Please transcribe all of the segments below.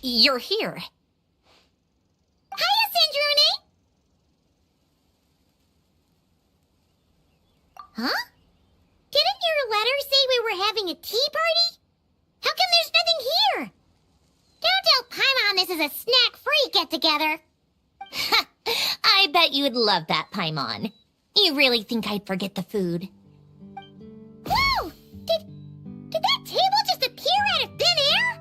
you're here. Hiya, Sandrone! Huh? Didn't your letter say we were having a tea party? How come there's nothing here? Don't tell Paimon this is a snack-free get-together. I bet you would love that, Paimon. You really think I'd forget the food? Whoa! Did that table just appear out of thin air?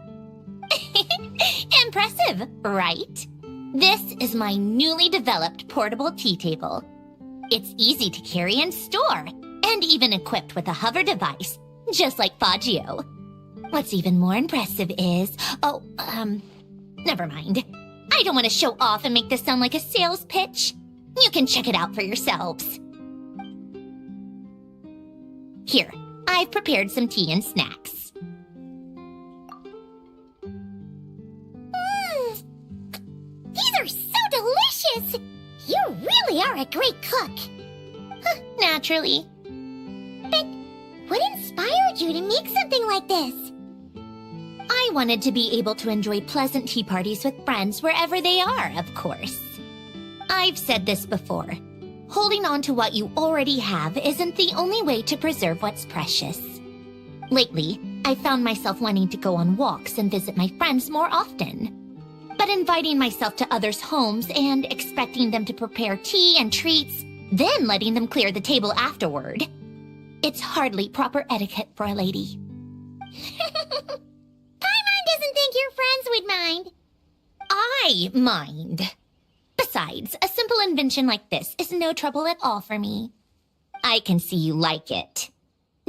Impressive, right? This is my newly developed portable tea table. It's easy to carry and store, and even equipped with a hover device, just like Faggio. What's even more impressive is... never mind. I don't want to show off and make this sound like a sales pitch. You can check it out for yourselves. Here, I've prepared some tea and snacks. These are so delicious! You really are a great cook. Naturally. But what inspired you to make something like this? I wanted to be able to enjoy pleasant tea parties with friends wherever they are, of course. I've said this before. Holding on to what you already have isn't the only way to preserve what's precious. Lately, I've found myself wanting to go on walks and visit my friends more often. But inviting myself to others' homes and expecting them to prepare tea and treats, then letting them clear the table afterward. It's hardly proper etiquette for a lady. Paimon doesn't think your friends would mind. I mind. Besides, a simple invention like this is no trouble at all for me. I can see you like it.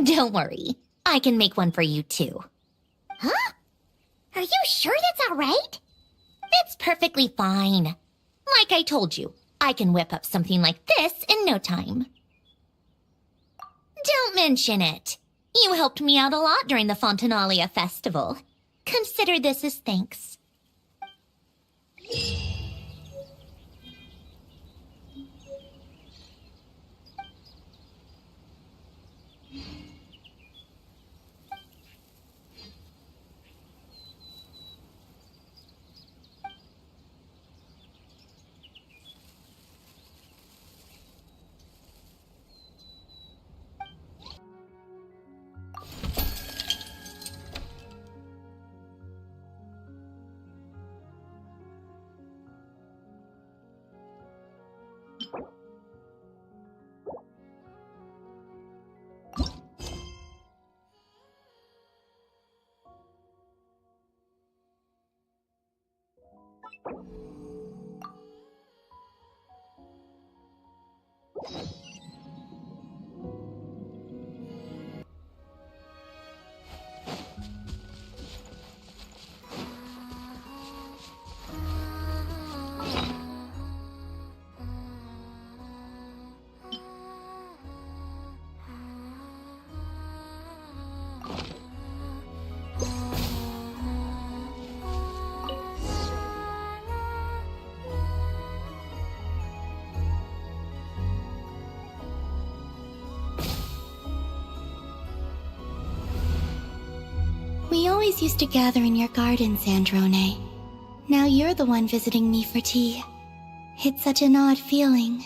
Don't worry, I can make one for you too. Huh? Are you sure that's all right? It's perfectly fine. Like I told you, I can whip up something like this in no time. Don't mention it. You helped me out a lot during the Fontanalia festival. Consider this as thanks. We always used to gather in your garden, Sandrone. Now you're the one visiting me for tea. It's such an odd feeling.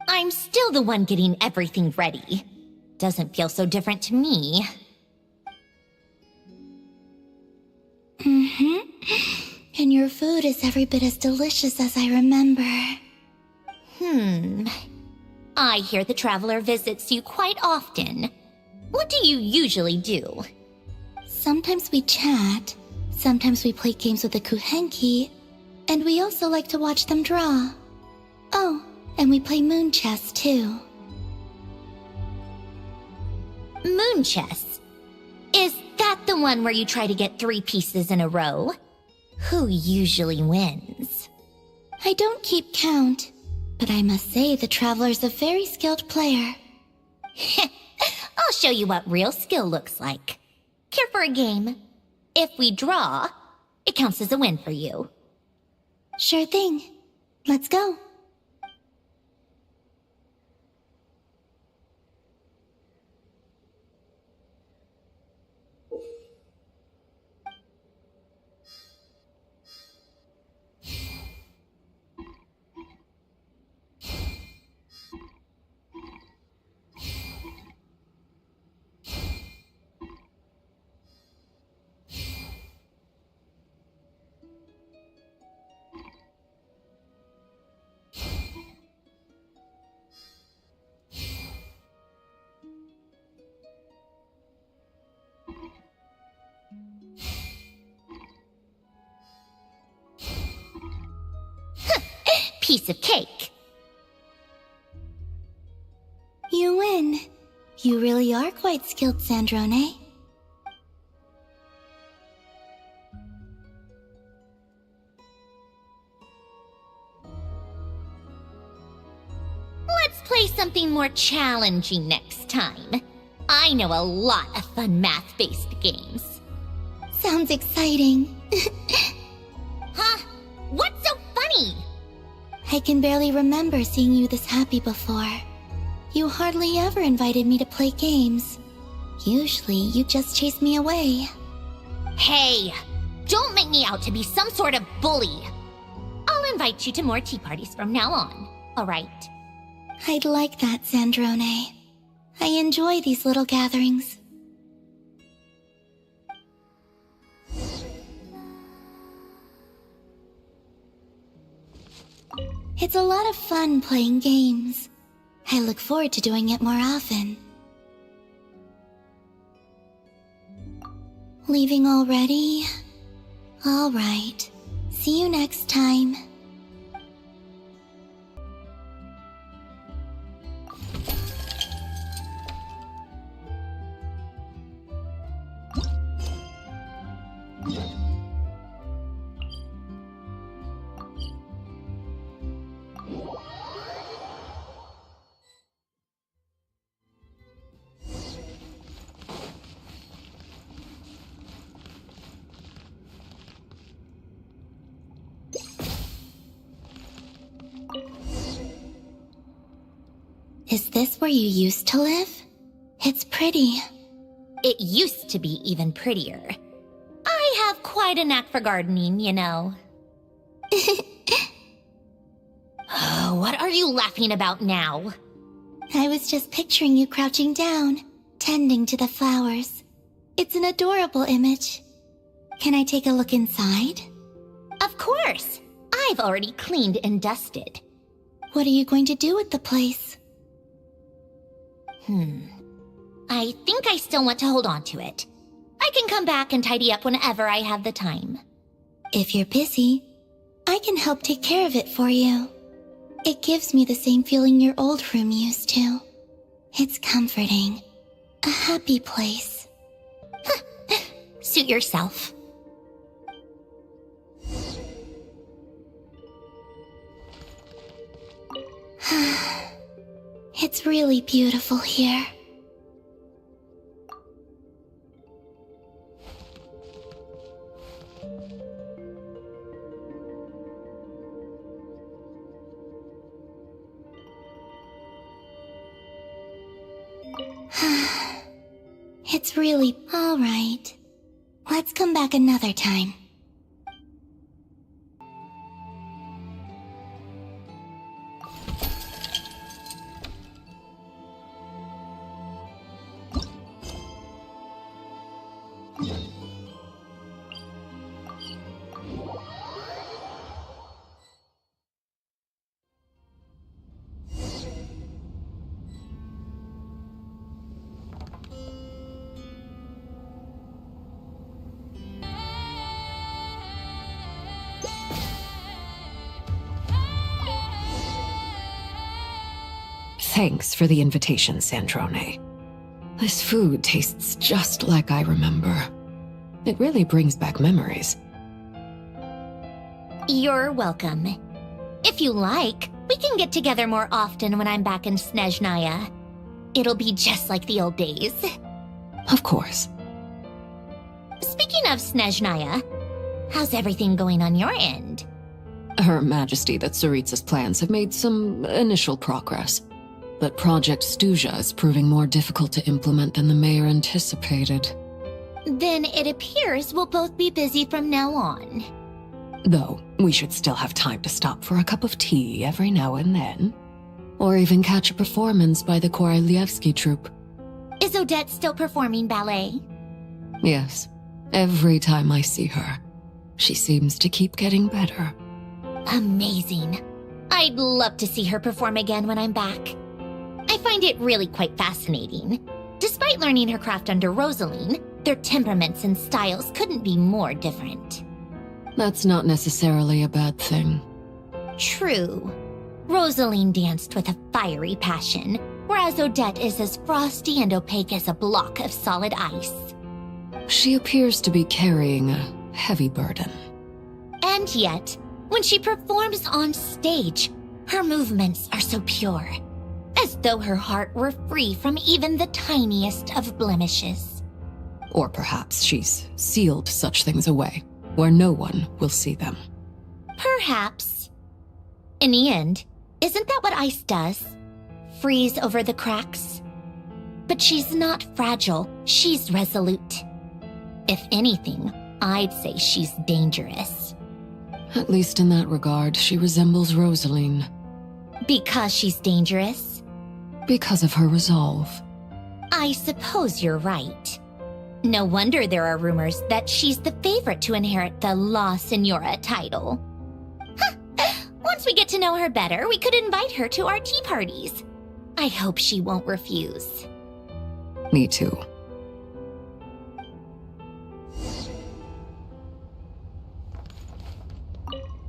I'm still the one getting everything ready. Doesn't feel so different to me. And your food is every bit as delicious as I remember. I hear the traveler visits you quite often. What do you usually do? Sometimes we chat, sometimes we play games with the Kuhenki, and we also like to watch them draw. Oh, and we play moon chess too. Moon chess? Is that the one where you try to get 3 pieces in a row? Who usually wins? I don't keep count, but I must say the traveler's a very skilled player. I'll show you what real skill looks like. Care for a game? If we draw, it counts as a win for you. Sure thing. Let's go. piece of cake. You win. You really are quite skilled, Sandrone. Let's play something more challenging next time. I know a lot of fun math-based games. Sounds exciting. Huh? What's so funny? I can barely remember seeing you this happy before. You hardly ever invited me to play games. Usually, you just chase me away. Hey, don't make me out to be some sort of bully. I'll invite you to more tea parties from now on, all right? I'd like that, Sandrone. I enjoy these little gatherings. It's a lot of fun playing games. I look forward to doing it more often. Leaving already? All right. See you next time. Is this where you used to live? It's pretty. It used to be even prettier. I have quite a knack for gardening, you know. Oh, what are you laughing about now? I was just picturing you crouching down, tending to the flowers. It's an adorable image. Can I take a look inside? Of course. I've already cleaned and dusted. What are you going to do with the place? I think I still want to hold on to it. I can come back and tidy up whenever I have the time. If you're busy, I can help take care of it for you. It gives me the same feeling your old room used to. It's comforting. A happy place. Suit yourself. It's really beautiful here. It's really all right. Let's come back another time. Thanks for the invitation, Sandrone. This food tastes just like I remember. It really brings back memories. You're welcome. If you like, we can get together more often when I'm back in Snezhnaya. It'll be just like the old days. Of course. Speaking of Snezhnaya, how's everything going on your end? Her Majesty the Tsaritsa's plans have made some initial progress. But Project Stuja is proving more difficult to implement than the mayor anticipated. Then it appears we'll both be busy from now on. Though, we should still have time to stop for a cup of tea every now and then. Or even catch a performance by the Korolievsky troupe. Is Odette still performing ballet? Yes, every time I see her, she seems to keep getting better. Amazing. I'd love to see her perform again when I'm back. I find it really quite fascinating. Despite learning her craft under Rosaline, their temperaments and styles couldn't be more different. That's not necessarily a bad thing. True. Rosaline danced with a fiery passion, whereas Odette is as frosty and opaque as a block of solid ice. She appears to be carrying a heavy burden. And yet, when she performs on stage, her movements are so pure, as though her heart were free from even the tiniest of blemishes. Or perhaps she's sealed such things away, where no one will see them. Perhaps. In the end, isn't that what ice does? Freeze over the cracks? But she's not fragile, she's resolute. If anything, I'd say she's dangerous. At least in that regard, she resembles Rosaline. Because she's dangerous? Because of her resolve. I suppose you're right. No wonder there are rumors that she's the favorite to inherit the La Senora title. Once we get to know her better, we could invite her to our tea parties. I hope she won't refuse. Me too.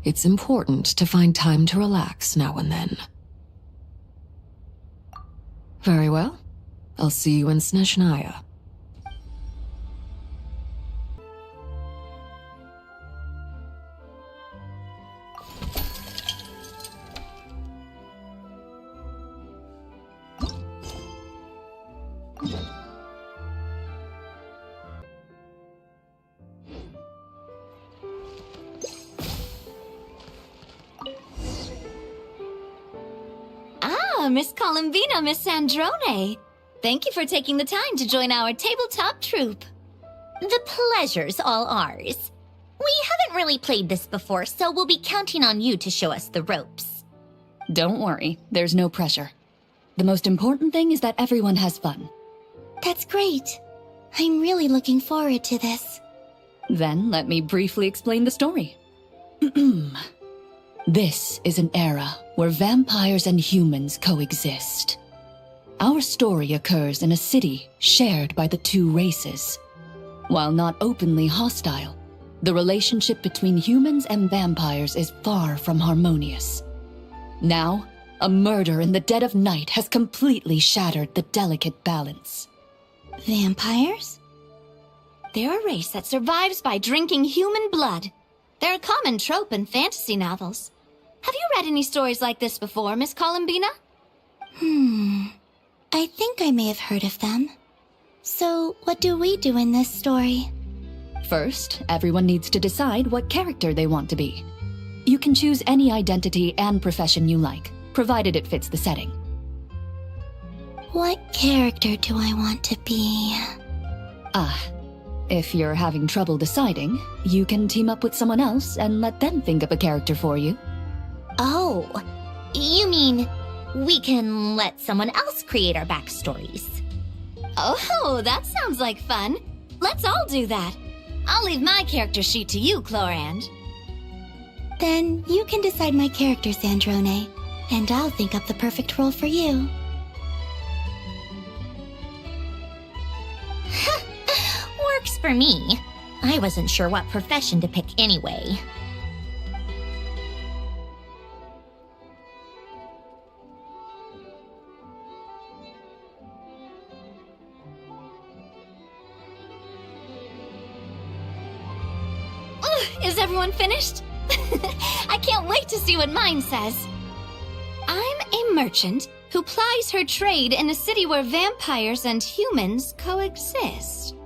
It's important to find time to relax now and then. Very well. I'll see you in Snezhnaya. Miss Columbina, Miss Sandrone. Thank you for taking the time to join our tabletop troupe. The pleasure's all ours. We haven't really played this before, so we'll be counting on you to show us the ropes. Don't worry, there's no pressure. The most important thing is that everyone has fun. That's great. I'm really looking forward to this. Then let me briefly explain the story. This is an era where vampires and humans coexist. Our story occurs in a city shared by the two races. While not openly hostile, the relationship between humans and vampires is far from harmonious. Now, a murder in the dead of night has completely shattered the delicate balance. Vampires? They're a race that survives by drinking human blood. They're a common trope in fantasy novels. Have you read any stories like this before, Miss Columbina? I think I may have heard of them. So, what do we do in this story? First, everyone needs to decide what character they want to be. You can choose any identity and profession you like, provided it fits the setting. What character do I want to be? If you're having trouble deciding, you can team up with someone else and let them think up a character for you. Oh, you mean we can let someone else create our backstories? Oh, that sounds like fun. Let's all do that. I'll leave my character sheet to you, Chlorand. Then you can decide my character, Sandrone, and I'll think up the perfect role for you. Works for me. I wasn't sure what profession to pick anyway. Is everyone finished? I can't wait to see what mine says. I'm a merchant who plies her trade in a city where vampires and humans coexist.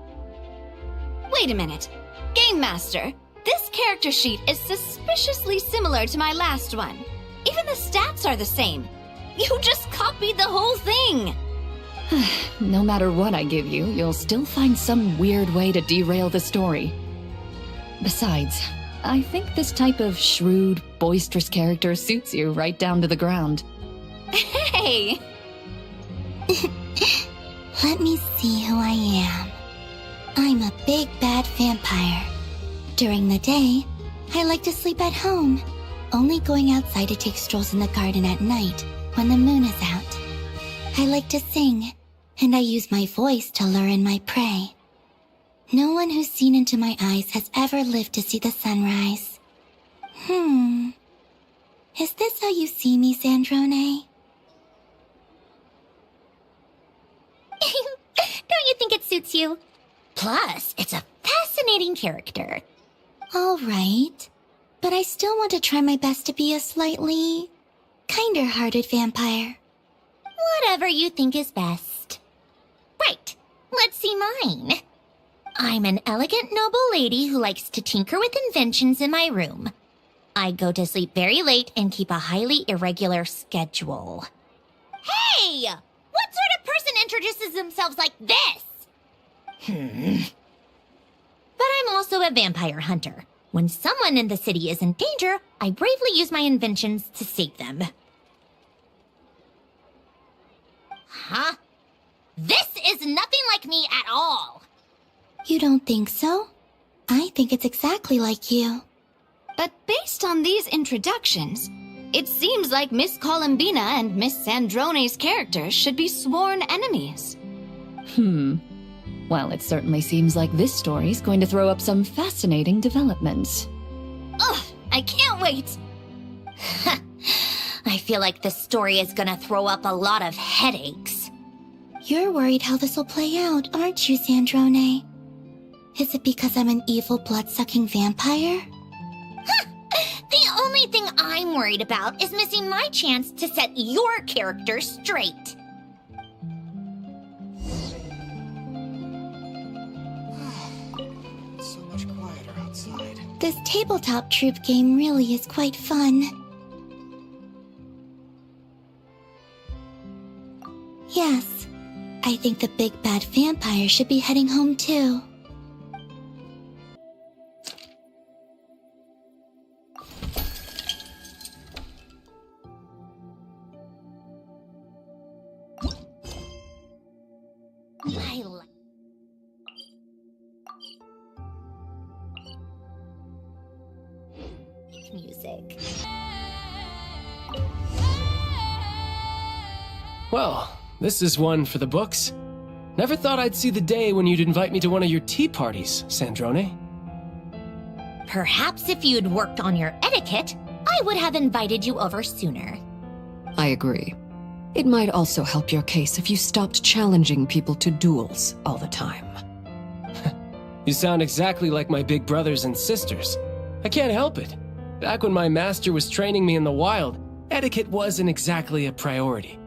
Wait a minute. Game Master, this character sheet is suspiciously similar to my last one. Even the stats are the same. You just copied the whole thing. No matter what I give you, you'll still find some weird way to derail the story. Besides, I think this type of shrewd, boisterous character suits you right down to the ground. Hey! Let me see who I am. I'm a big bad vampire. During the day, I like to sleep at home, only going outside to take strolls in the garden at night when the moon is out. I like to sing, and I use my voice to lure in my prey. No one who's seen into my eyes has ever lived to see the sunrise. Is this how you see me, Sandrone? Don't you think it suits you? Plus, it's a fascinating character. All right. But I still want to try my best to be a slightly kinder-hearted vampire. Whatever you think is best. Right, let's see mine. I'm an elegant, noble lady who likes to tinker with inventions in my room. I go to sleep very late and keep a highly irregular schedule. Hey! What sort of person introduces themselves like this? But I'm also a vampire hunter. When someone in the city is in danger, I bravely use my inventions to save them. Huh? This is nothing like me at all. You don't think so? I think it's exactly like you. But based on these introductions, it seems like Miss Columbina and Miss Sandrone's characters should be sworn enemies. Well, it certainly seems like this story's going to throw up some fascinating developments. Ugh, I can't wait! I feel like this story is gonna throw up a lot of headaches. You're worried how this will play out, aren't you, Sandrone? Is it because I'm an evil blood-sucking vampire? The only thing I'm worried about is missing my chance to set your character straight. It's so much quieter outside. This tabletop troop game really is quite fun. Yes, I think the big bad vampire should be heading home too. I like music. Well, this is one for the books. Never thought I'd see the day when you'd invite me to one of your tea parties, Sandrone. Perhaps if you'd worked on your etiquette, I would have invited you over sooner. I agree. It might also help your case if you stopped challenging people to duels all the time. You sound exactly like my big brothers and sisters. I can't help it. Back when my master was training me in the wild, etiquette wasn't exactly a priority.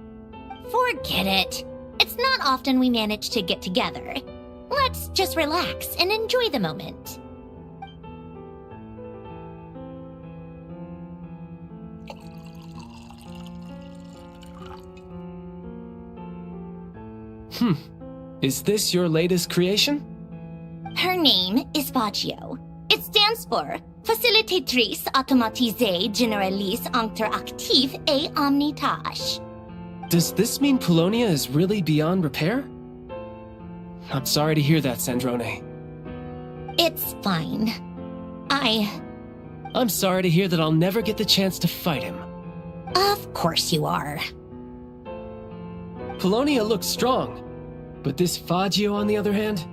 Forget it. It's not often we manage to get together. Let's just relax and enjoy the moment. Is this your latest creation? Her name is Baggio. It stands for Facilitatrice Automatisée Généraliste Interactive et Omnitâche. Does this mean Polonia is really beyond repair? I'm sorry to hear that, Sandrone. It's fine. I'm sorry to hear that I'll never get the chance to fight him. Of course you are. Polonia looks strong, but this Faggio, on the other hand?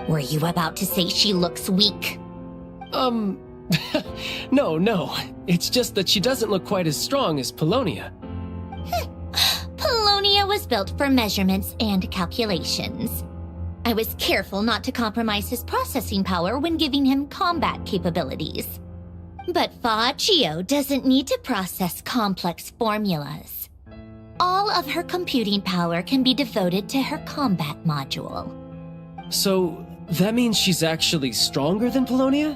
Were you about to say she looks weak? No. It's just that she doesn't look quite as strong as Polonia. Polonia was built for measurements and calculations. I was careful not to compromise his processing power when giving him combat capabilities. But Faggio doesn't need to process complex formulas. All of her computing power can be devoted to her combat module. So, that means she's actually stronger than Polonia?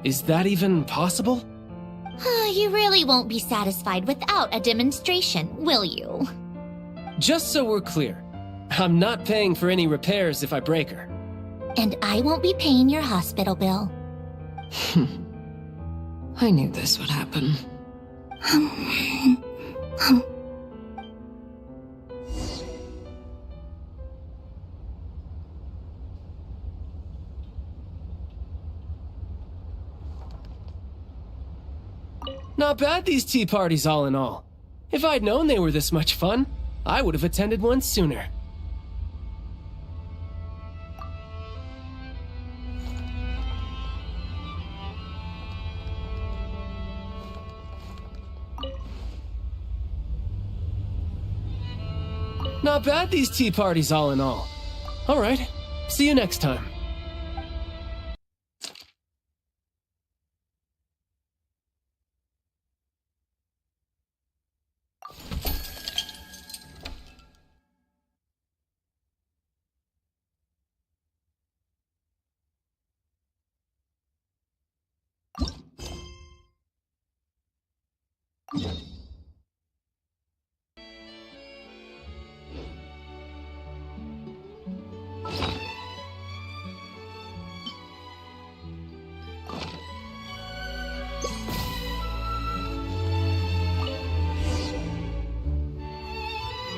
Is that even possible? You really won't be satisfied without a demonstration, will you? Just so we're clear, I'm not paying for any repairs if I break her. And I won't be paying your hospital bill. I knew this would happen. Not bad, these tea parties all in all. If I'd known they were this much fun, I would have attended one sooner. Not bad, these tea parties all in all. Alright, see you next time.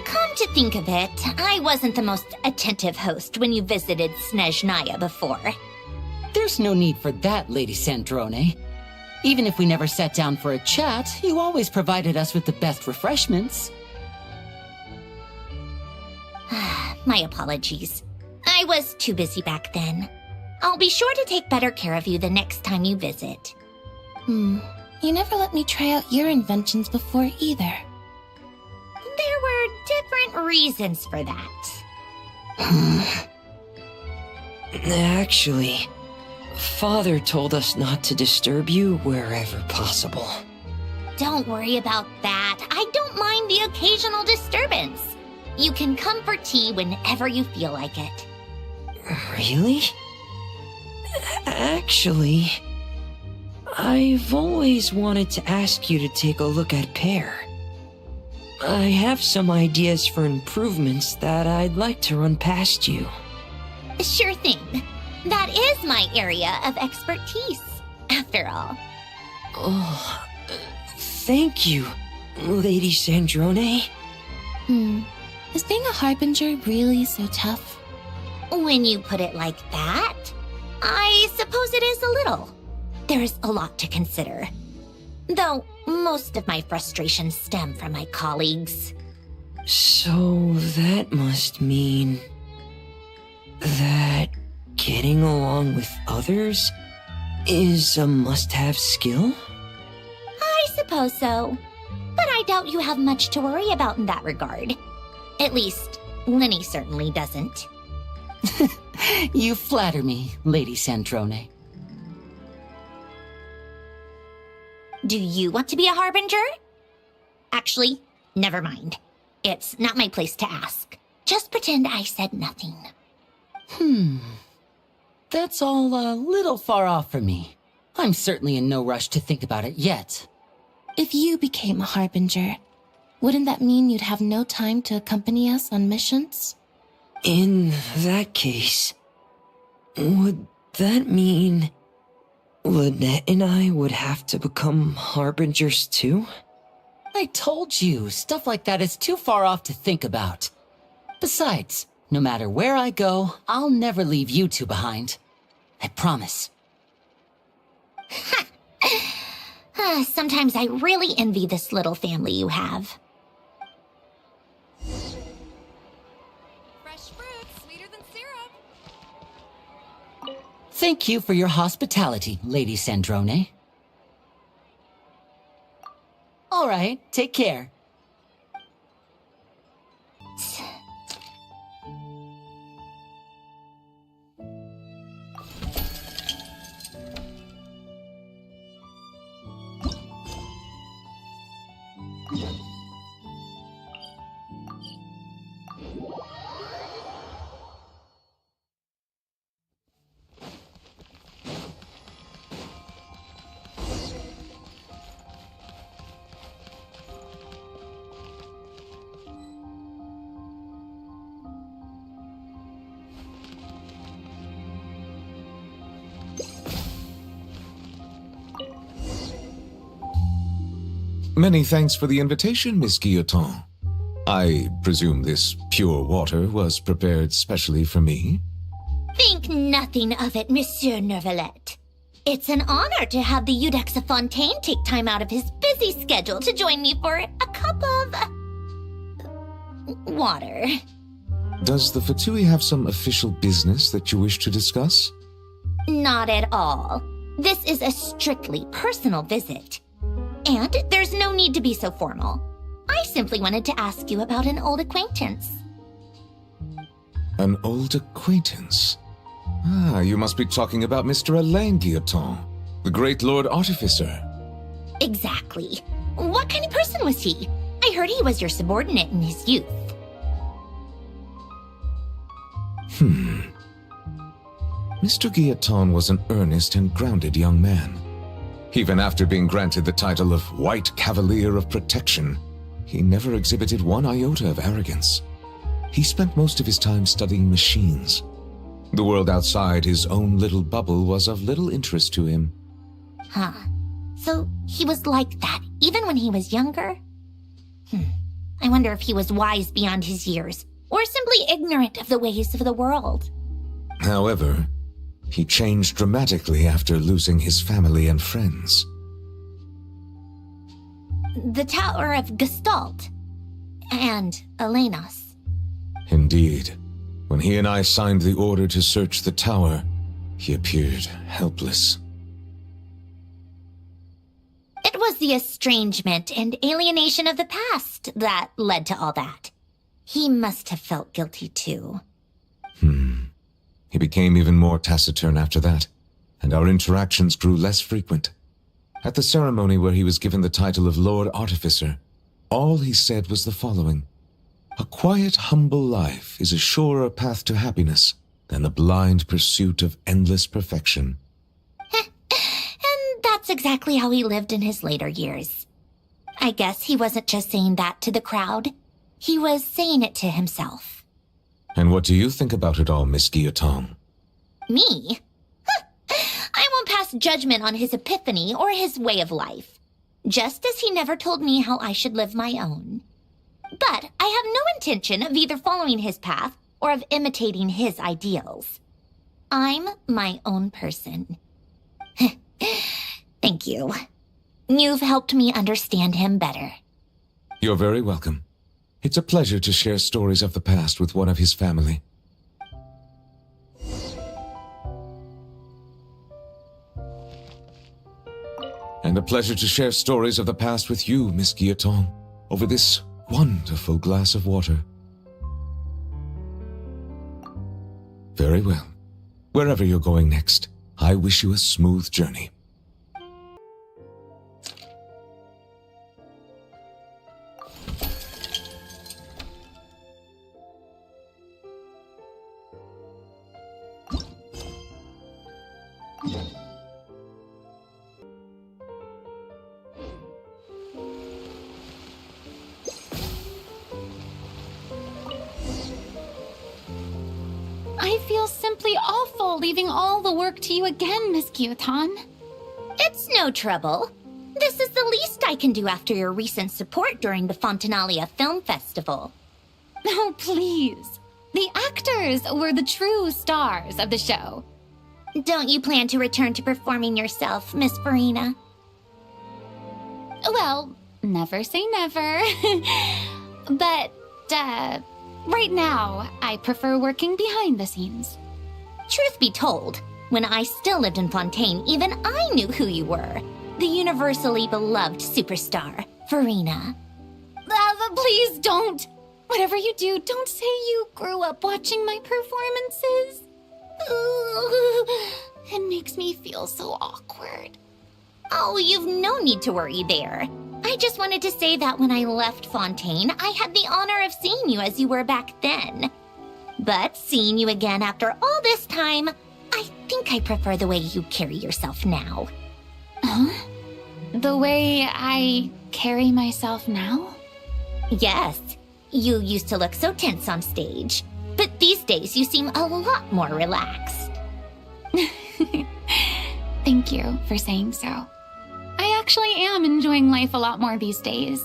Come to think of it, I wasn't the most attentive host when you visited Snezhnaya before. There's no need for that, Lady Sandrone. Even if we never sat down for a chat, you always provided us with the best refreshments. My apologies. I was too busy back then. I'll be sure to take better care of you the next time you visit. You never let me try out your inventions before either. There were different reasons for that. Actually, Father told us not to disturb you wherever possible. Don't worry about that. I don't mind the occasional disturbance. You can come for tea whenever you feel like it. Really? Actually, I've always wanted to ask you to take a look at Pear. I have some ideas for improvements that I'd like to run past you. Sure thing. That is my area of expertise, after all. Oh, thank you, Lady Sandrone. Is being a harbinger really so tough? When you put it like that, I suppose it is a little. There's a lot to consider. Though most of my frustrations stem from my colleagues. So that must mean that getting along with others is a must-have skill? I suppose so. But I doubt you have much to worry about in that regard. At least, Linny certainly doesn't. You flatter me, Lady Sandrone. Do you want to be a harbinger? Actually, never mind. It's not my place to ask. Just pretend I said nothing. That's all a little far off for me. I'm certainly in no rush to think about it yet. If you became a harbinger, wouldn't that mean you'd have no time to accompany us on missions? In that case, would that mean Lynette and I would have to become harbingers too? I told you, stuff like that is too far off to think about. Besides, no matter where I go, I'll never leave you two behind. I promise. Sometimes I really envy this little family you have. Fresh fruit, sweeter than syrup. Thank you for your hospitality, Lady Sandrone. All right, take care. Many thanks for the invitation, Miss Guillotin. I presume this pure water was prepared specially for me? Think nothing of it, Monsieur Nervalette. It's an honor to have the Eudex of Fontaine take time out of his busy schedule to join me for a cup of water. Does the Fatui have some official business that you wish to discuss? Not at all. This is a strictly personal visit. And there's no need to be so formal. I simply wanted to ask you about an old acquaintance. An old acquaintance. Ah, you must be talking about Mr. Alain Guillotin, the great Lord Artificer. Exactly. What kind of person was he? I heard he was your subordinate in his youth. Mr. Guillotin was an earnest and grounded young man. Even after being granted the title of White Cavalier of Protection, he never exhibited one iota of arrogance. He spent most of his time studying machines. The world outside his own little bubble was of little interest to him. Huh. So he was like that even when he was younger? I wonder if he was wise beyond his years, or simply ignorant of the ways of the world. However, he changed dramatically after losing his family and friends. The Tower of Gestalt. And Elenos. Indeed. When he and I signed the order to search the tower, he appeared helpless. It was the estrangement and alienation of the past that led to all that. He must have felt guilty too. He became even more taciturn after that, and our interactions grew less frequent. At the ceremony where he was given the title of Lord Artificer, all he said was the following: "A quiet, humble life is a surer path to happiness than the blind pursuit of endless perfection." And that's exactly how he lived in his later years. I guess he wasn't just saying that to the crowd. He was saying it to himself. And what do you think about it all, Miss Guillotin? Me? I won't pass judgment on his epiphany or his way of life, just as he never told me how I should live my own. But I have no intention of either following his path or of imitating his ideals. I'm my own person. Thank you. You've helped me understand him better. You're very welcome. It's a pleasure to share stories of the past with one of his family. And a pleasure to share stories of the past with you, Miss Guillotin, over this wonderful glass of water. Very well. Wherever you're going next, I wish you a smooth journey. I feel simply awful leaving all the work to you again, Miss Guillotin. It's no trouble. This is the least I can do after your recent support during the Fontanalia Film Festival. Oh, please. The actors were the true stars of the show. Don't you plan to return to performing yourself, Miss Farina? Well, never say never. But, right now, I prefer working behind the scenes. Truth be told, when I still lived in Fontaine, even I knew who you were. The universally beloved superstar, Farina. Please don't. Whatever you do, don't say you grew up watching my performances. It makes me feel so awkward. Oh, you've no need to worry there. I just wanted to say that when I left Fontaine, I had the honor of seeing you as you were back then. But seeing you again after all this time, I think I prefer the way you carry yourself now. Huh? The way I carry myself now? Yes. You used to look so tense on stage, but these days you seem a lot more relaxed. Thank you for saying so. I actually am enjoying life a lot more these days.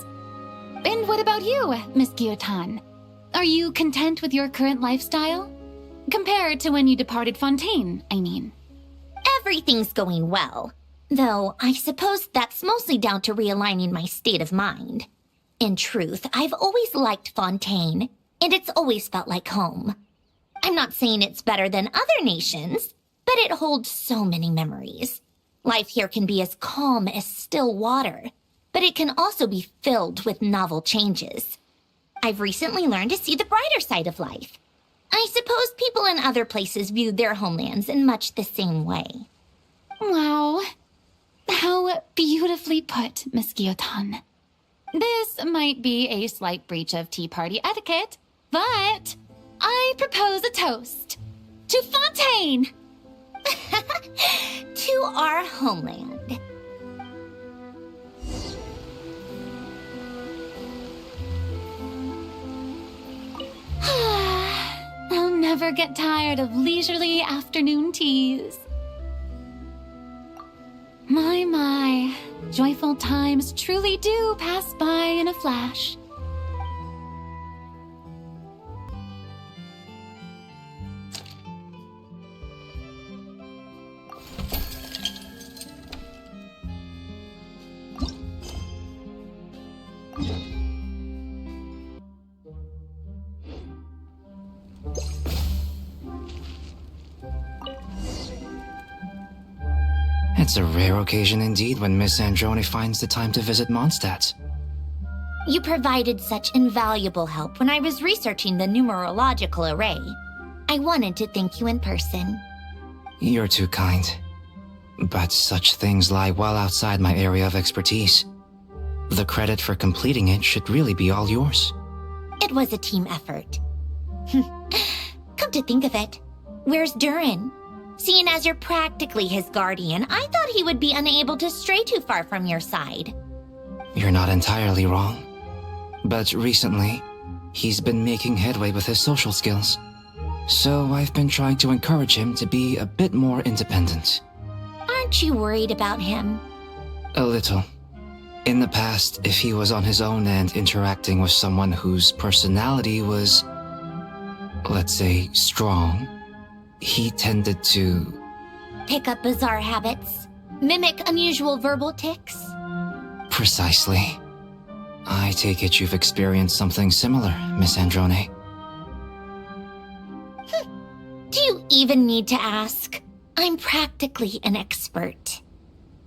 And what about you, Miss Guillotin? Are you content with your current lifestyle? Compared to when you departed Fontaine, I mean. Everything's going well, though I suppose that's mostly down to realigning my state of mind. In truth, I've always liked Fontaine, and it's always felt like home. I'm not saying it's better than other nations, but it holds so many memories. Life here can be as calm as still water, but it can also be filled with novel changes. I've recently learned to see the brighter side of life. I suppose people in other places viewed their homelands in much the same way. Wow. How beautifully put, Miss Guillotin. This might be a slight breach of tea party etiquette, but I propose a toast to Fontaine! To our homeland. I'll never get tired of leisurely afternoon teas. My, joyful times truly do pass by in a flash. It's a rare occasion indeed when Miss Sandrone finds the time to visit Mondstadt. You provided such invaluable help when I was researching the numerological array. I wanted to thank you in person. You're too kind. But such things lie well outside my area of expertise. The credit for completing it should really be all yours. It was a team effort. Come to think of it, where's Durin? Seeing as you're practically his guardian, I thought he would be unable to stray too far from your side. You're not entirely wrong. But recently, he's been making headway with his social skills. So I've been trying to encourage him to be a bit more independent. Aren't you worried about him? A little. In the past, if he was on his own and interacting with someone whose personality was, let's say, strong, he tended to Pick up bizarre habits? Mimic unusual verbal tics? Precisely. I take it you've experienced something similar, Miss Sandrone. Do you even need to ask? I'm practically an expert.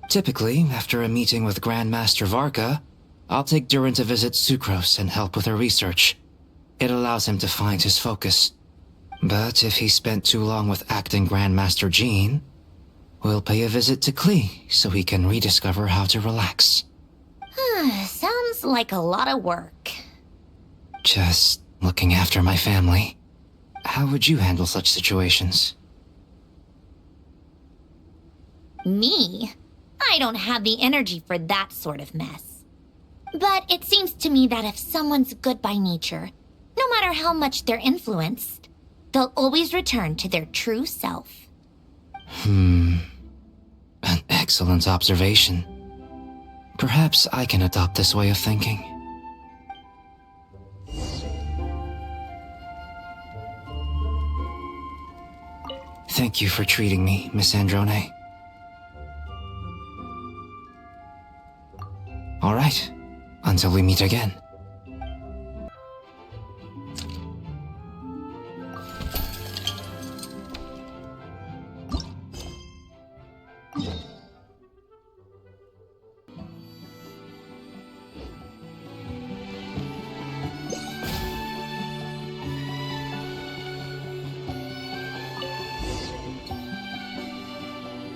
Typically, after a meeting with Grandmaster Varka, I'll take Durin to visit Sucrose and help with her research. It allows him to find his focus. But if he spent too long with acting Grandmaster Jean, we'll pay a visit to Klee so he can rediscover how to relax. Sounds like a lot of work. Just looking after my family. How would you handle such situations? Me? I don't have the energy for that sort of mess. But it seems to me that if someone's good by nature, no matter how much they're influenced, they'll always return to their true self. An excellent observation. Perhaps I can adopt this way of thinking. Thank you for treating me, Miss Sandrone. All right, until we meet again.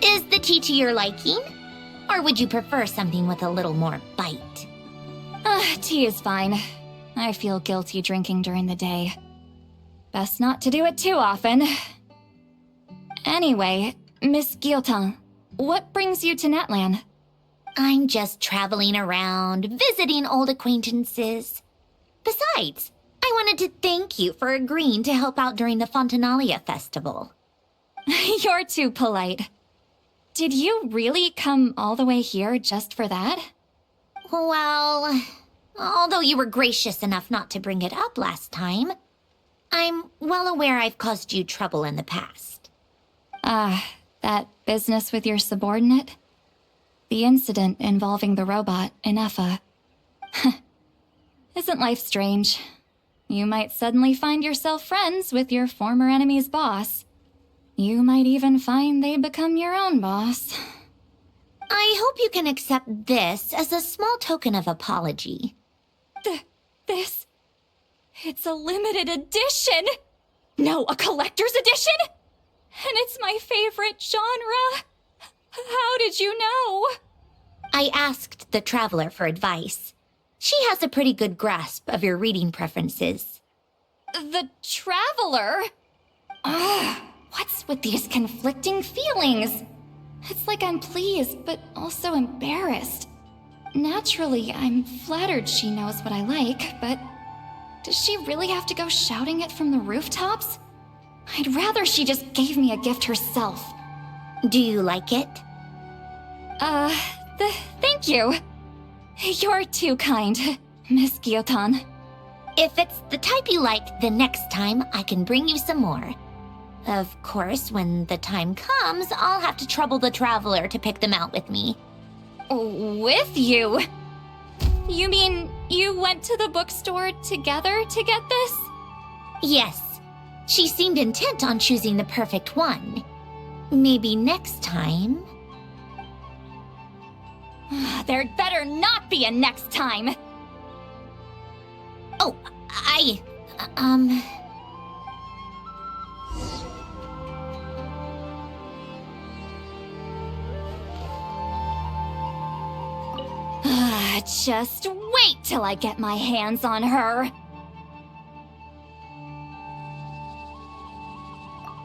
Is the tea to your liking? Or would you prefer something with a little more bite? Tea is fine. I feel guilty drinking during the day. Best not to do it too often. Anyway, Miss Guillotin, what brings you to Natlan? I'm just traveling around, visiting old acquaintances. Besides, I wanted to thank you for agreeing to help out during the Fontanalia festival. You're too polite. Did you really come all the way here just for that? Well, although you were gracious enough not to bring it up last time, I'm well aware I've caused you trouble in the past. That business with your subordinate? The incident involving the robot, Inefa. Isn't life strange? You might suddenly find yourself friends with your former enemy's boss. You might even find they become your own boss. I hope you can accept this as a small token of apology. This... It's a limited edition! No, a collector's edition? And it's my favorite genre. How did you know? I asked the Traveler for advice. She has a pretty good grasp of your reading preferences. The Traveler? Ugh, what's with these conflicting feelings? It's like I'm pleased, but also embarrassed. Naturally, I'm flattered she knows what I like, but does she really have to go shouting it from the rooftops? I'd rather she just gave me a gift herself. Do you like it? Thank you. You're too kind, Miss Gyotan. If it's the type you like, then next time I can bring you some more. Of course, when the time comes, I'll have to trouble the Traveler to pick them out with me. With you? You mean you went to the bookstore together to get this? Yes. She seemed intent on choosing the perfect one. Maybe next time... There'd better not be a next time! Oh, Just wait till I get my hands on her.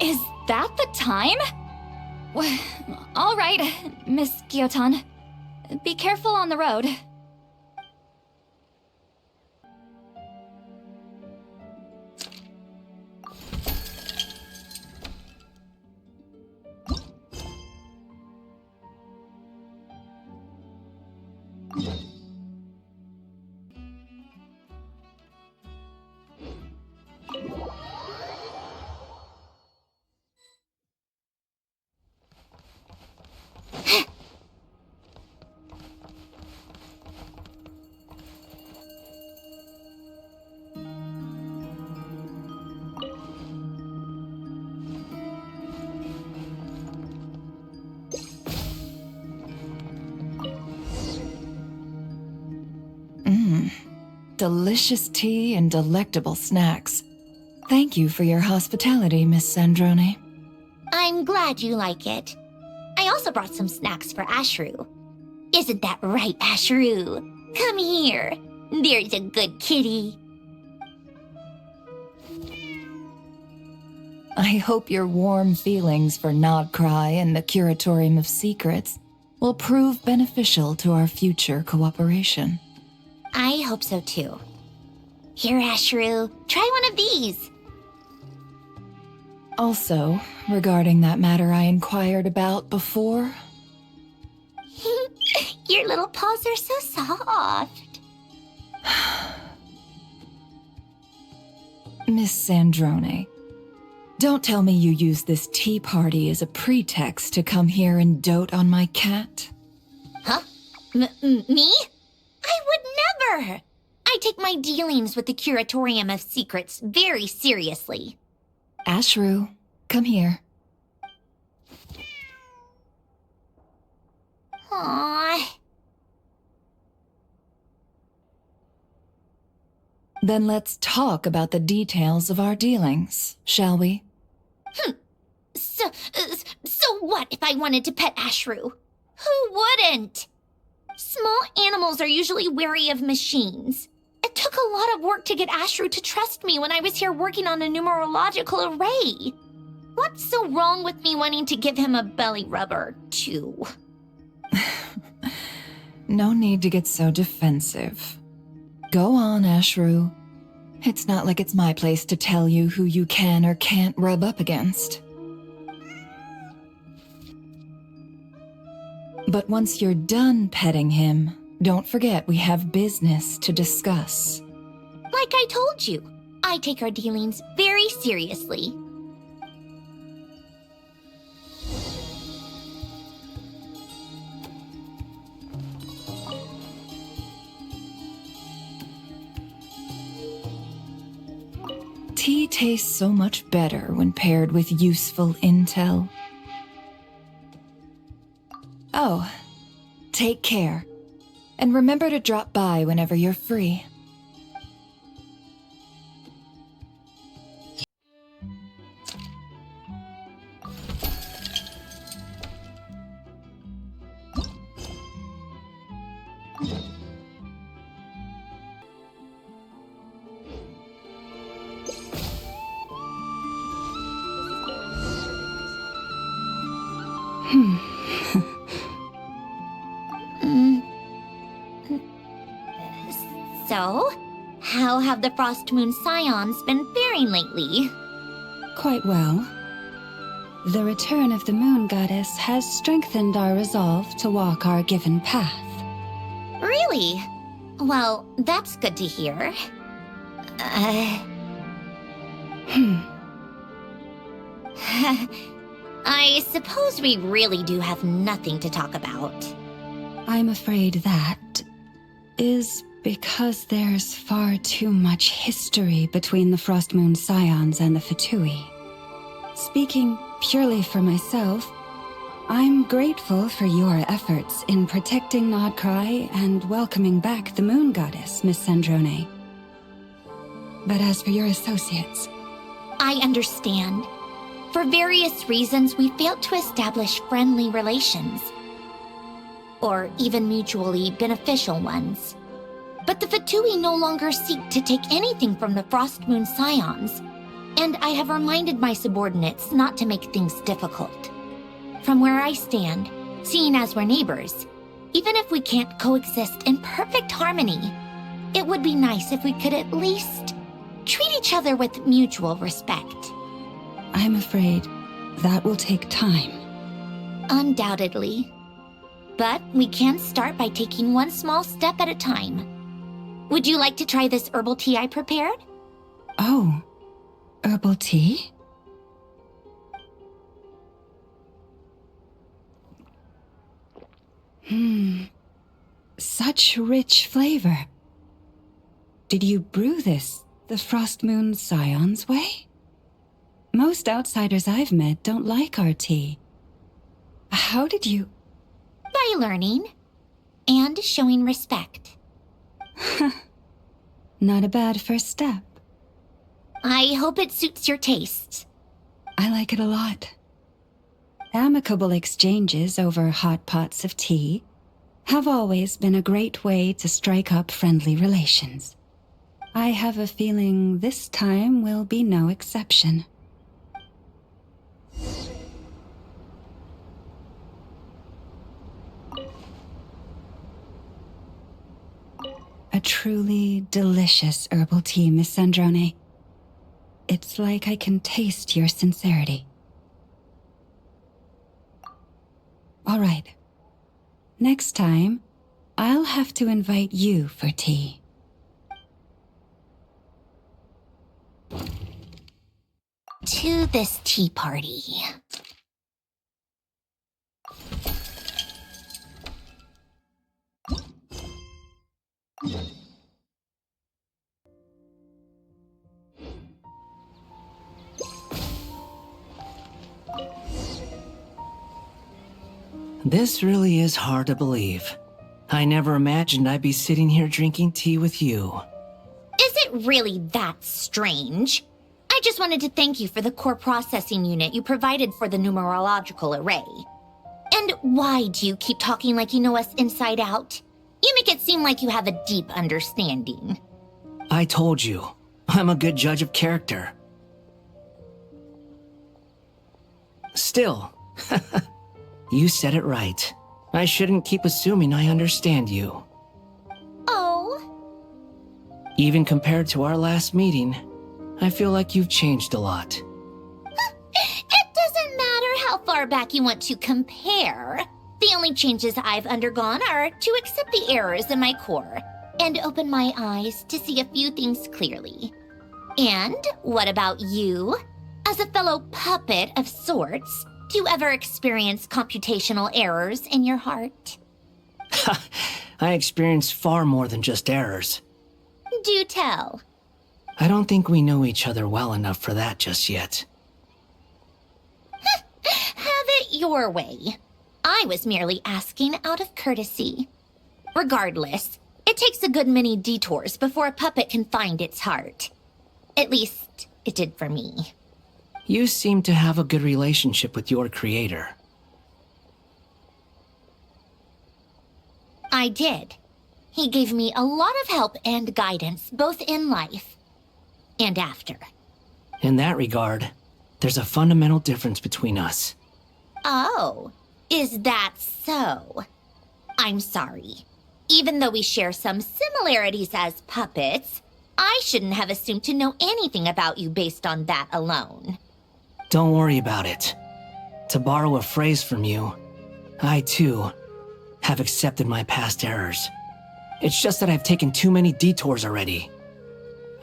Is that the time? All right, Miss Gyotan. Be careful on the road. Delicious tea and delectable snacks. Thank you for your hospitality, Miss Sandrone. I'm glad you like it. I also brought some snacks for Ashru. Isn't that right, Ashru? Come here. There's a good kitty. I hope your warm feelings for Nodcry and the Curatorium of Secrets will prove beneficial to our future cooperation. I hope so too. Here, Ashru, try one of these. Also, regarding that matter I inquired about before, Your little paws are so soft. Miss Sandrone, don't tell me you used this tea party as a pretext to come here and dote on my cat. Huh? Me? I would never! I take my dealings with the Curatorium of Secrets very seriously. Ashru, come here. Aww. Then let's talk about the details of our dealings, shall we? So what if I wanted to pet Ashru? Who wouldn't? Small animals are usually wary of machines. It took a lot of work to get Ashru to trust me when I was here working on a numerological array. What's so wrong with me wanting to give him a belly rubber, too? No need to get so defensive. Go on, Ashru. It's not like it's my place to tell you who you can or can't rub up against. But once you're done petting him, don't forget we have business to discuss. Like I told you, I take our dealings very seriously. Tea tastes so much better when paired with useful intel. Oh, take care. And remember to drop by whenever you're free. How have the Frost Moon Scions been faring lately? Quite well. The return of the Moon Goddess has strengthened our resolve to walk our given path. Really? Well, that's good to hear. I suppose we really do have nothing to talk about. I'm afraid that is because there's far too much history between the Frost Moon Scions and the Fatui. Speaking purely for myself, I'm grateful for your efforts in protecting Nodcry and welcoming back the Moon Goddess, Miss Sandrone. But as for your associates... I understand. For various reasons, we failed to establish friendly relations. Or even mutually beneficial ones. But the Fatui no longer seek to take anything from the Frost Moon Scions, and I have reminded my subordinates not to make things difficult. From where I stand, seeing as we're neighbors, even if we can't coexist in perfect harmony, it would be nice if we could at least treat each other with mutual respect. I'm afraid that will take time. Undoubtedly. But we can start by taking one small step at a time. Would you like to try this herbal tea I prepared? Oh, herbal tea? Such rich flavor. Did you brew this the Frost Moon Scions way? Most outsiders I've met don't like our tea. How did you... By learning and showing respect. Not a bad first step. I hope it suits your tastes. I like it a lot. Amicable exchanges over hot pots of tea have always been a great way to strike up friendly relations. I have a feeling this time will be no exception. A truly delicious herbal tea, Miss Sandrone. It's like I can taste your sincerity. All right. Next time, I'll have to invite you for tea. To this tea party. This really is hard to believe. I never imagined I'd be sitting here drinking tea with you. Is it really that strange? I just wanted to thank you for the core processing unit you provided for the numerological array. And why do you keep talking like you know us inside out? You make it seem like you have a deep understanding. I told you, I'm a good judge of character. Still, you said it right. I shouldn't keep assuming I understand you. Oh. Even compared to our last meeting, I feel like you've changed a lot. It doesn't matter how far back you want to compare. The only changes I've undergone are to accept the errors in my core and open my eyes to see a few things clearly. And what about you? As a fellow puppet of sorts, do you ever experience computational errors in your heart? I experience far more than just errors. Do tell. I don't think we know each other well enough for that just yet. Have it your way. I was merely asking out of courtesy. Regardless, it takes a good many detours before a puppet can find its heart. At least, it did for me. You seem to have a good relationship with your creator. I did. He gave me a lot of help and guidance, both in life and after. In that regard, there's a fundamental difference between us. Oh, is that so? I'm sorry. Even though we share some similarities as puppets, I shouldn't have assumed to know anything about you based on that alone. Don't worry about it. To borrow a phrase from you, I too have accepted my past errors. It's just that I've taken too many detours already.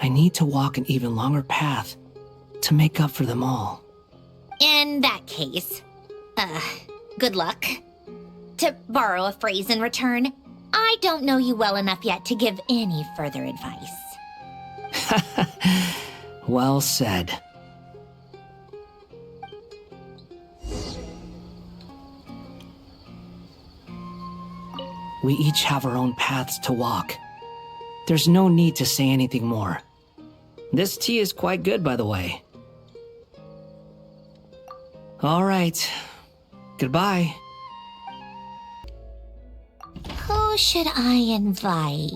I need to walk an even longer path to make up for them all. In that case, good luck. To borrow a phrase in return, I don't know you well enough yet to give any further advice. Well said. We each have our own paths to walk. There's no need to say anything more. This tea is quite good, by the way. All right. Goodbye. Who should I invite?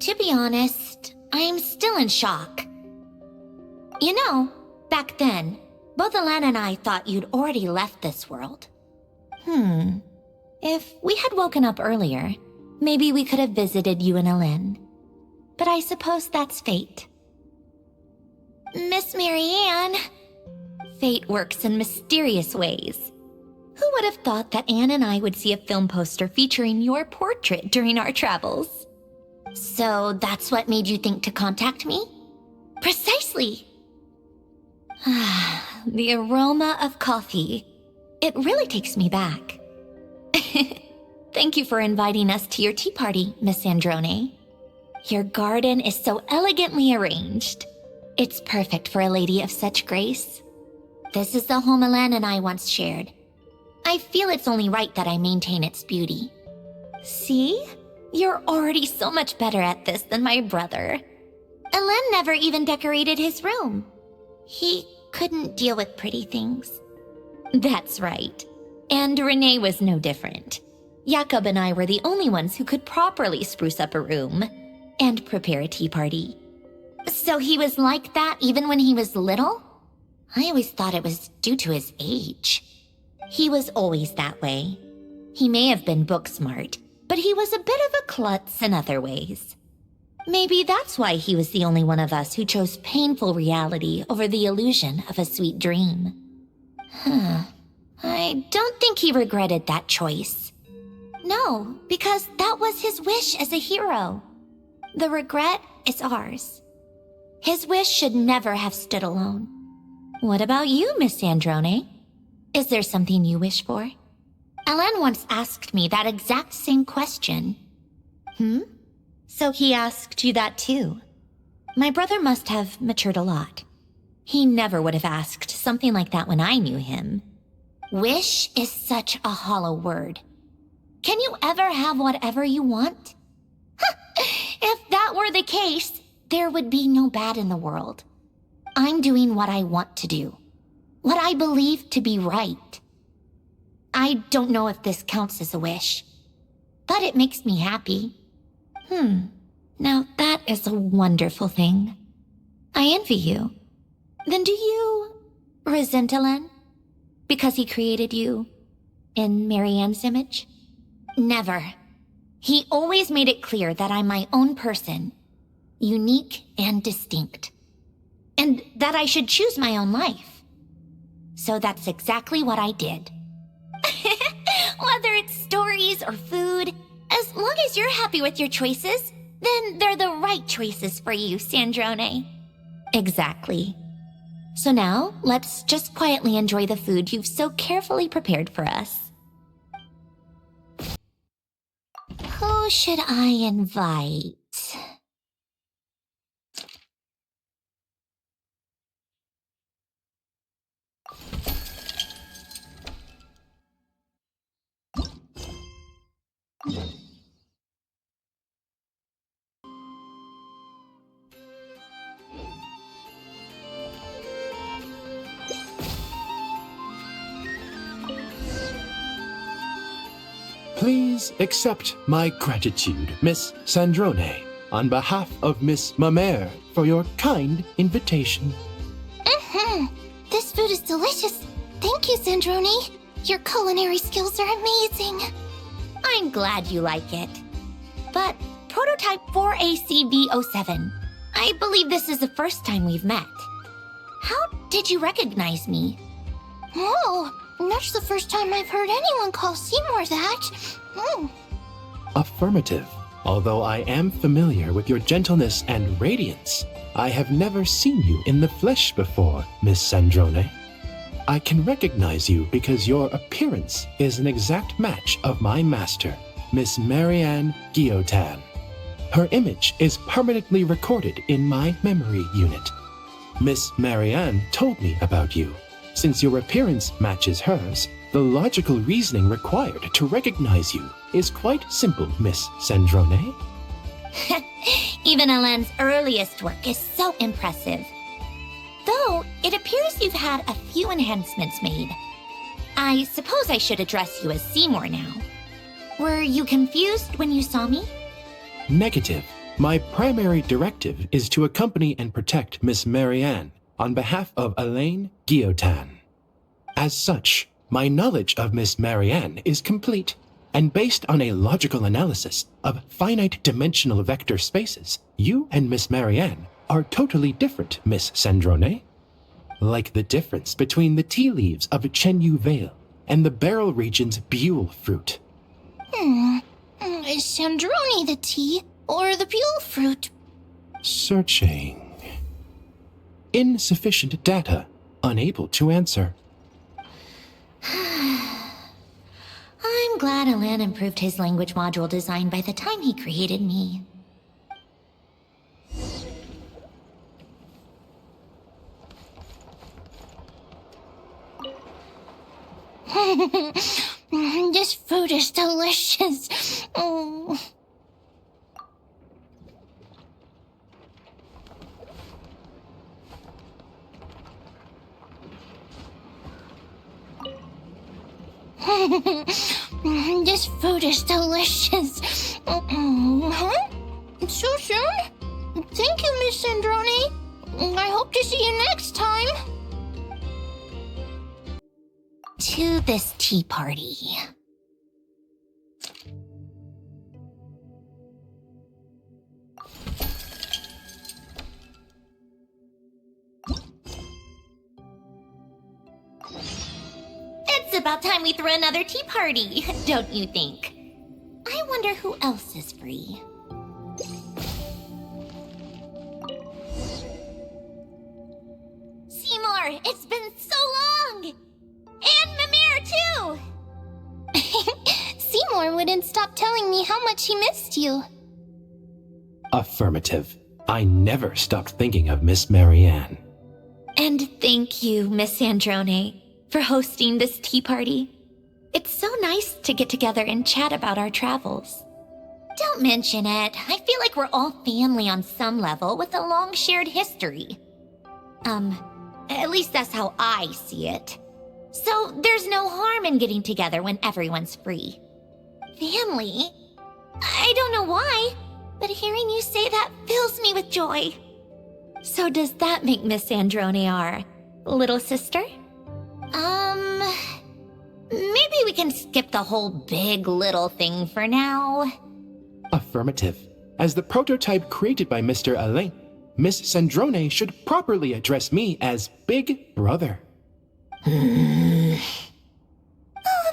To be honest, I'm still in shock. You know, back then, both Alan and I thought you'd already left this world. If we had woken up earlier, maybe we could have visited you and Alan. But I suppose that's fate. Miss Marianne. Fate works in mysterious ways. Who would have thought that Anne and I would see a film poster featuring your portrait during our travels? So that's what made you think to contact me? Precisely! The aroma of coffee. It really takes me back. Thank you for inviting us to your tea party, Miss Sandrone. Your garden is so elegantly arranged. It's perfect for a lady of such grace. This is the home Alan and I once shared. I feel it's only right that I maintain its beauty. See? You're already so much better at this than my brother. Alan never even decorated his room. He couldn't deal with pretty things. That's right. And Renee was no different. Jakob and I were the only ones who could properly spruce up a room and prepare a tea party. So he was like that even when he was little? I always thought it was due to his age. He was always that way. He may have been book smart, but he was a bit of a klutz in other ways. Maybe that's why he was the only one of us who chose painful reality over the illusion of a sweet dream. I don't think he regretted that choice. No, because that was his wish as a hero. The regret is ours. His wish should never have stood alone. What about you, Miss Sandrone? Is there something you wish for? Alan once asked me that exact same question. So he asked you that too. My brother must have matured a lot. He never would have asked something like that when I knew him. Wish is such a hollow word. Can you ever have whatever you want? If that were the case, there would be no bad in the world. I'm doing what I want to do. What I believe to be right. I don't know if this counts as a wish, but it makes me happy. Now that is a wonderful thing. I envy you. Then do you resent Alan? Because he created you in Marianne's image? Never. He always made it clear that I'm my own person, unique and distinct, and that I should choose my own life. So that's exactly what I did. Whether it's stories or food, as long as you're happy with your choices, then they're the right choices for you, Sandrone. Exactly. So now, let's just quietly enjoy the food you've so carefully prepared for us. Who should I invite? Please accept my gratitude, Miss Sandrone, on behalf of Miss Mamere, for your kind invitation. This food is delicious. Thank you, Sandrone. Your culinary skills are amazing. I'm glad you like it. But prototype 4ACB07, I believe this is the first time we've met. How did you recognize me? Oh, that's the first time I've heard anyone call Seymour that. Affirmative. Although I am familiar with your gentleness and radiance, I have never seen you in the flesh before, Miss Sandrone. I can recognize you because your appearance is an exact match of my master, Miss Marianne Guillotin. Her image is permanently recorded in my memory unit. Miss Marianne told me about you. Since your appearance matches hers, the logical reasoning required to recognize you is quite simple, Miss Sandrone. Even Alain's earliest work is so impressive. Though, it appears you've had a few enhancements made. I suppose I should address you as Seymour now. Were you confused when you saw me? Negative. My primary directive is to accompany and protect Miss Marianne on behalf of Alain Guillotin. As such, my knowledge of Miss Marianne is complete, and based on a logical analysis of finite dimensional vector spaces, you and Miss Marianne are totally different, Miss Sandrone. Like the difference between the tea leaves of Chenyu Vale and the Beryl region's Buell fruit. Is Sandrone the tea or the Buell fruit? Searching. Insufficient data. Unable to answer. I'm glad Alain improved his language module design by the time he created me. This food is delicious. Oh. This food is delicious. Huh? So soon? Thank you, Miss Sandrone. I hope to see you next time. To this tea party. It's about time we threw another tea party, don't you think? I wonder who else is free. Seymour, it's been so long! And Mimir, too! Seymour wouldn't stop telling me how much he missed you. Affirmative. I never stopped thinking of Miss Marianne. And thank you, Miss Sandrone, for hosting this tea party. It's so nice to get together and chat about our travels. Don't mention it. I feel like we're all family on some level with a long shared history. At least that's how I see it. So there's no harm in getting together when everyone's free. Family? I don't know why, but hearing you say that fills me with joy. So does that make Miss Sandrone our little sister? Maybe we can skip the whole big little thing for now. Affirmative. As the prototype created by Mr. Alain, Miss Sandrone should properly address me as Big Brother. Oh,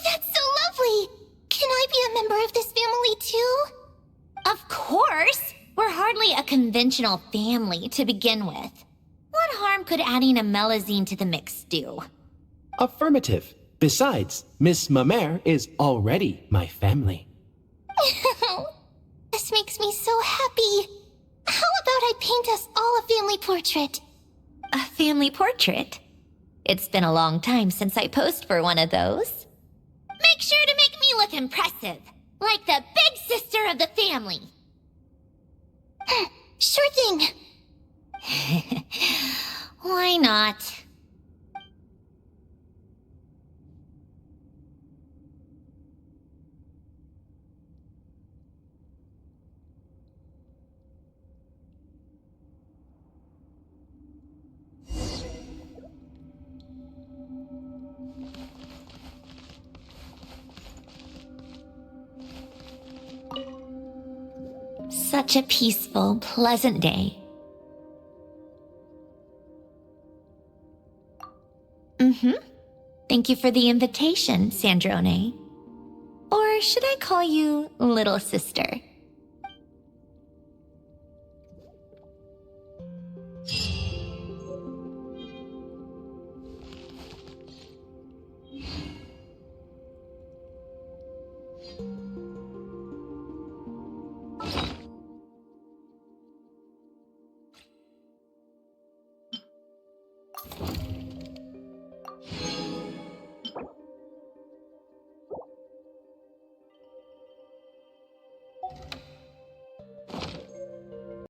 that's so lovely! Can I be a member of this family too? Of course! We're hardly a conventional family to begin with. What harm could adding a melazine to the mix do? Affirmative. Besides, Miss Mamere is already my family. This makes me so happy. How about I paint us all a family portrait? A family portrait? It's been a long time since I posed for one of those. Make sure to make me look impressive, like the big sister of the family. Sure thing. Why not? such a peaceful, pleasant day. Thank you for the invitation, Sandrone. Or should I call you Little Sister?